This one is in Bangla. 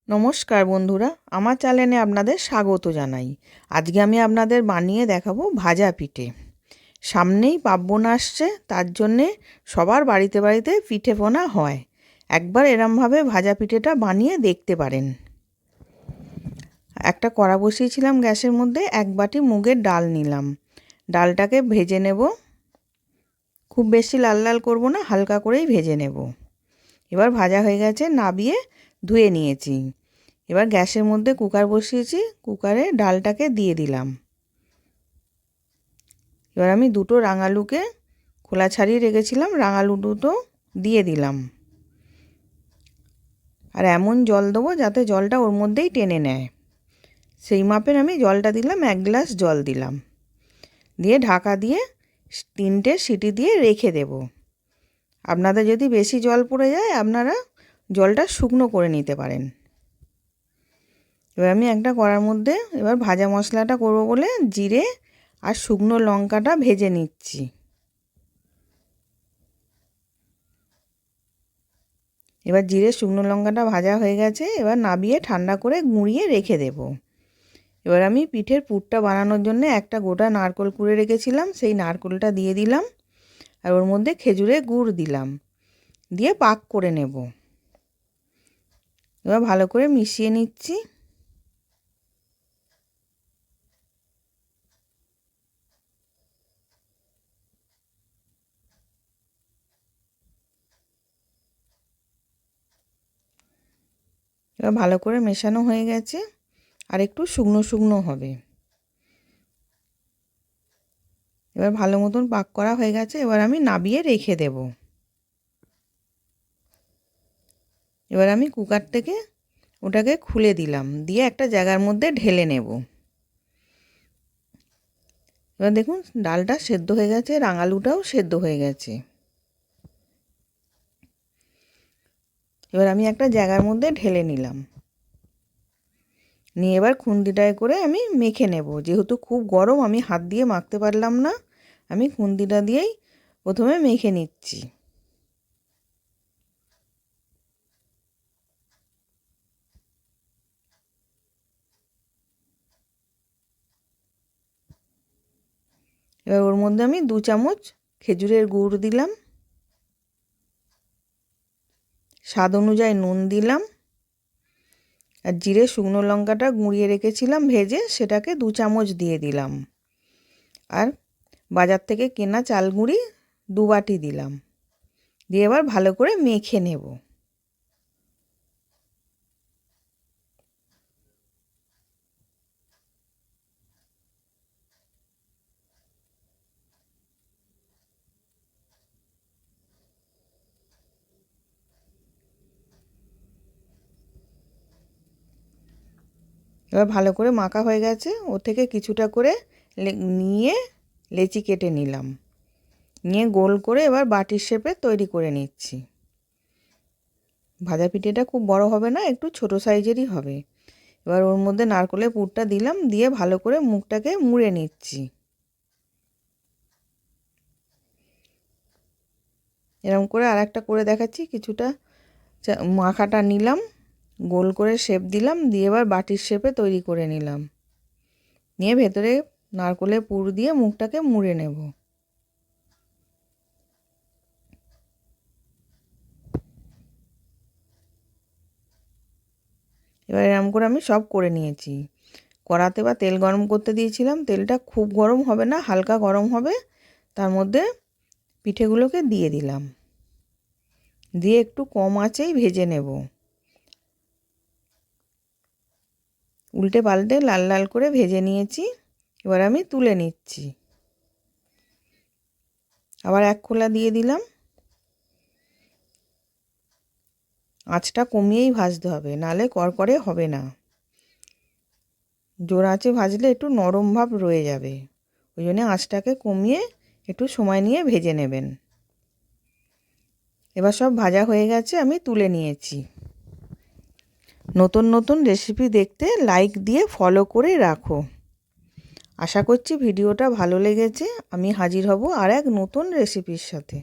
নমস্কার বন্ধুরা, আমার চ্যানেলে আপনাদের স্বাগত জানাই। আজকে আমি আপনাদের বানিয়ে দেখাবো ভাজা পিঠে। সামনেই পার্বণ আসছে, তার জন্যে সবার বাড়িতে বাড়িতে পিঠে পোনা হয়। একবার এরমভাবে ভাজা পিঠেটা বানিয়ে দেখতে পারেন। একটা কড়া বসিয়েছিলাম গ্যাসের মধ্যে, 1 বাটি মুগের ডাল নিলাম। ডালটাকে ভেজে নেব। খুব বেশি লাল লাল করব না, হালকা করেই ভেজে নেব। এবার ভাজা হয়ে গেছে, নাবিয়ে ধুয়ে নিয়েছি। এবার গ্যাসের মধ্যে কুকার বসিয়েছি, কুকারে ডালটাকে দিয়ে দিলাম। এবার আমি দুটো রাঙালুকে খোলা ছাড়িয়ে রেখেছিলাম, রাঙালু দুটো দিয়ে দিলাম। আর এমন জল দেবো যাতে জলটা ওর মধ্যেই টেনে নেয়, সেই মাপের আমি জলটা দিলাম। 1 গ্লাস জল দিলাম, দিয়ে ঢাকা দিয়ে 3টে সিটি দিয়ে রেখে দেব। আপনাদের যদি বেশি জল পড়ে যায়, আপনারা জলটা শুকনো করে নিতে পারেন। এবার আমি একটা কড়ার মধ্যে এবার ভাজা মশলাটা করব বলে জিরে আর শুকনো লঙ্কাটা ভেজে নিচ্ছি। এবার জিরে শুকনো লঙ্কাটা ভাজা হয়ে গেছে, এবার নাবিয়ে ঠান্ডা করে গুঁড়িয়ে রেখে দেব। এবার আমি পিঠের পুরটা বানানোর জন্য একটা গোটা নারকেল কুড়ে রেখেছিলাম, সেই নারকেলটা দিয়ে দিলাম। আর ওর মধ্যে খেজুরের গুড় দিলাম, দিয়ে পাক করে নেব। এবার ভালো করে মিশিয়ে নিচ্ছি। এবার ভালো করে মেশানো হয়ে গেছে, আর একটু শুকনো শুকনো হবে। এবার ভালো মতন পাক করা হয়ে গেছে, এবার আমি নাবিয়ে রেখে দেব। এবার আমি কুকার থেকে ওটাকে খুলে দিলাম, দিয়ে একটা জায়গার মধ্যে ঢেলে নেব। এবার দেখুন ডালটা সেদ্ধ হয়ে গেছে, রাঙালুটাও সেদ্ধ হয়ে গেছে। এবার আমি একটা জায়গার মধ্যে ঢেলে নিলাম, নিয়ে এবার খুন্তিটায় করে আমি মেখে নেব। যেহেতু খুব গরম, আমি হাত দিয়ে মাখতে পারলাম না, আমি খুন্তিটা দিয়েই প্রথমে মেখে নিচ্ছি। এবার ওর মধ্যে আমি 2 চামচ খেজুরের গুড় দিলাম, স্বাদ অনুযায়ী নুন দিলাম, আর জিরে শুকনো লঙ্কাটা গুঁড়িয়ে রেখেছিলাম ভেজে, সেটাকে 2 চামচ দিয়ে দিলাম। আর বাজার থেকে কেনা চাল গুঁড়ি 2 বাটি দিলাম, দিয়ে এবার ভালো করে মেখে নেব। এবার ভালো করে মাখা হয়ে গেছে, ওর থেকে কিছুটা করে নিয়ে লেচি কেটে নিলাম, নিয়ে গোল করে এবার বাটির শেপে তৈরি করে নিচ্ছি। ভাজা পিঠেটা খুব বড় হবে না, একটু ছোট সাইজেরই হবে। এবার ওর মধ্যে নারকেলের পুরটা দিলাম, দিয়ে ভালো করে মুখটাকে মুড়ে নিচ্ছি। এরকম করে আর একটা করে দেখাচ্ছি। কিছুটা মাখাটা নিলাম, গোল করে শেপ দিলাম, দিয়ে এবার বাটির শেপে তৈরি করে নিলাম, নিয়ে ভেতরে নারকেলের পুর দিয়ে মুখটাকে মুড়ে নেব। এবার এরকম করে আমি সব করে নিয়েছি। কড়াতে বা তেল গরম করতে দিয়েছিলাম, তেলটা খুব গরম হবে না, হালকা গরম হবে। তার মধ্যে পিঠেগুলোকে দিয়ে দিলাম, দিয়ে একটু কম আঁচেই ভেজে নেব। উল্টে পাল্টে লাল লাল করে ভেজে নিয়েছি। এবার আমি তুলে নিচ্ছি, আবার এক খোলা দিয়ে দিলাম। আঁচটা কমিয়েই ভাজতে হবে, নালে কড়কড়ে হবে না। জোর আঁচে ভাজলে একটু নরম ভাব রয়ে যাবে, ওই জন্য আঁচটাকে কমিয়ে একটু সময় নিয়ে ভেজে নেবেন। এবার সব ভাজা হয়ে গেছে, আমি তুলে নিয়েছি। নতুন নতুন রেসিপি দেখতে লাইক দিয়ে ফলো করে রাখো। আশা করছি ভিডিওটা ভালো লেগেছে। আমি হাজির হব আর এক নতুন রেসিপির সাথে।